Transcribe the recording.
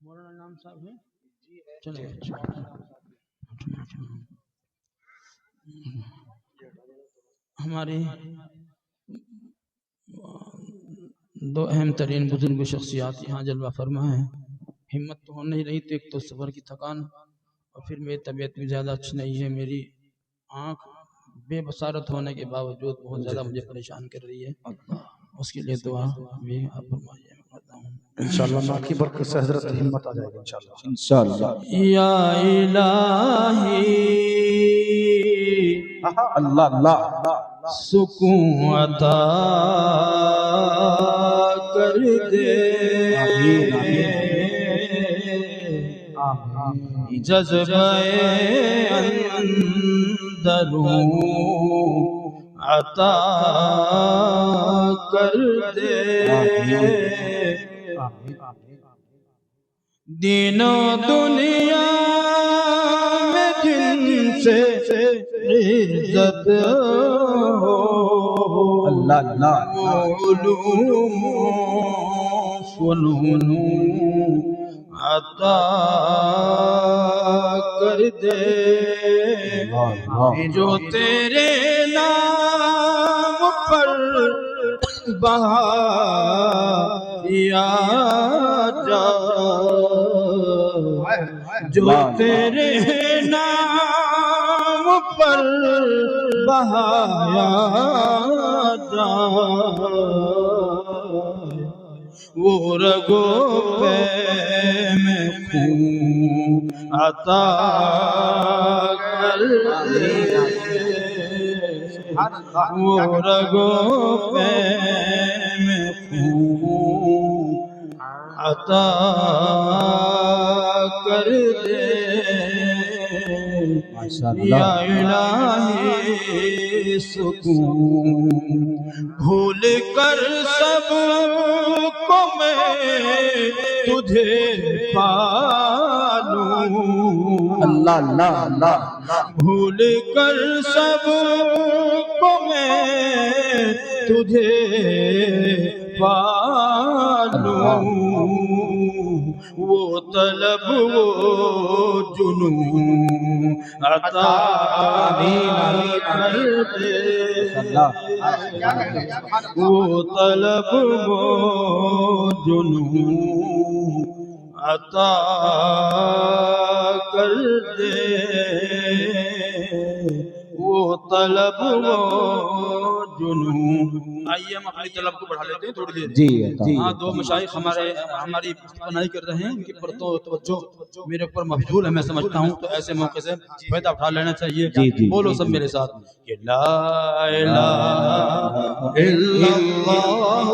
مولانا نام صاحب ہیں چلیں ہمارے دو اہم ترین بزرگ شخصیات یہاں جلوہ فرما ہیں. ہمت تو ہو نہیں رہی تو ایک تو سفر کی تھکان اور پھر میری طبیعت بھی زیادہ اچھی نہیں ہے. میری آنکھ بے بصارت ہونے کے باوجود بہت زیادہ مجھے پریشان کر رہی ہے. اس کے لیے دعا بھی آپ فرمائیے. انشاءاللہ اللہ کی برکت سے حضرت ہمت آ جائے گی انشاءاللہ. یا الہی اللہ اللہ سکون عطا کر دے. جذبہ اندروں عطا کر دے. دین و دنیا میں جن سے عزت ہو علوم فنون عطا کر دے. جو تیرے نام پر بہایا جائے. جو تیرے نام پر بہایا جائے. وہ رگوں پہ میں خون عطا کر دے. وہ رگوں پہ میں خون عطا کر دے. یا الہی سکون بھول کر سب کو میں تجھے پالوں. اللہ اللہ اللہ بھول کر سب کو میں تجھے پالوں. وہ طلب وہ جنون عطا کر دے. وہ طلب وہ جنون عطا کر دے. وہ طلب وہ جنون. آئیے ہم اپنی طلب کو بڑھا لیتے ہیں تھوڑی دیر. جی ہاں دو مشائخ ہماری پناہی کر رہے ہیں. ان کی پرتوں توجہ میرے اوپر مفضول ہے میں سمجھتا ہوں, تو ایسے موقع سے فائدہ اٹھا لینا چاہیے. بولو سب میرے ساتھ کہ لا الہ الا اللہ.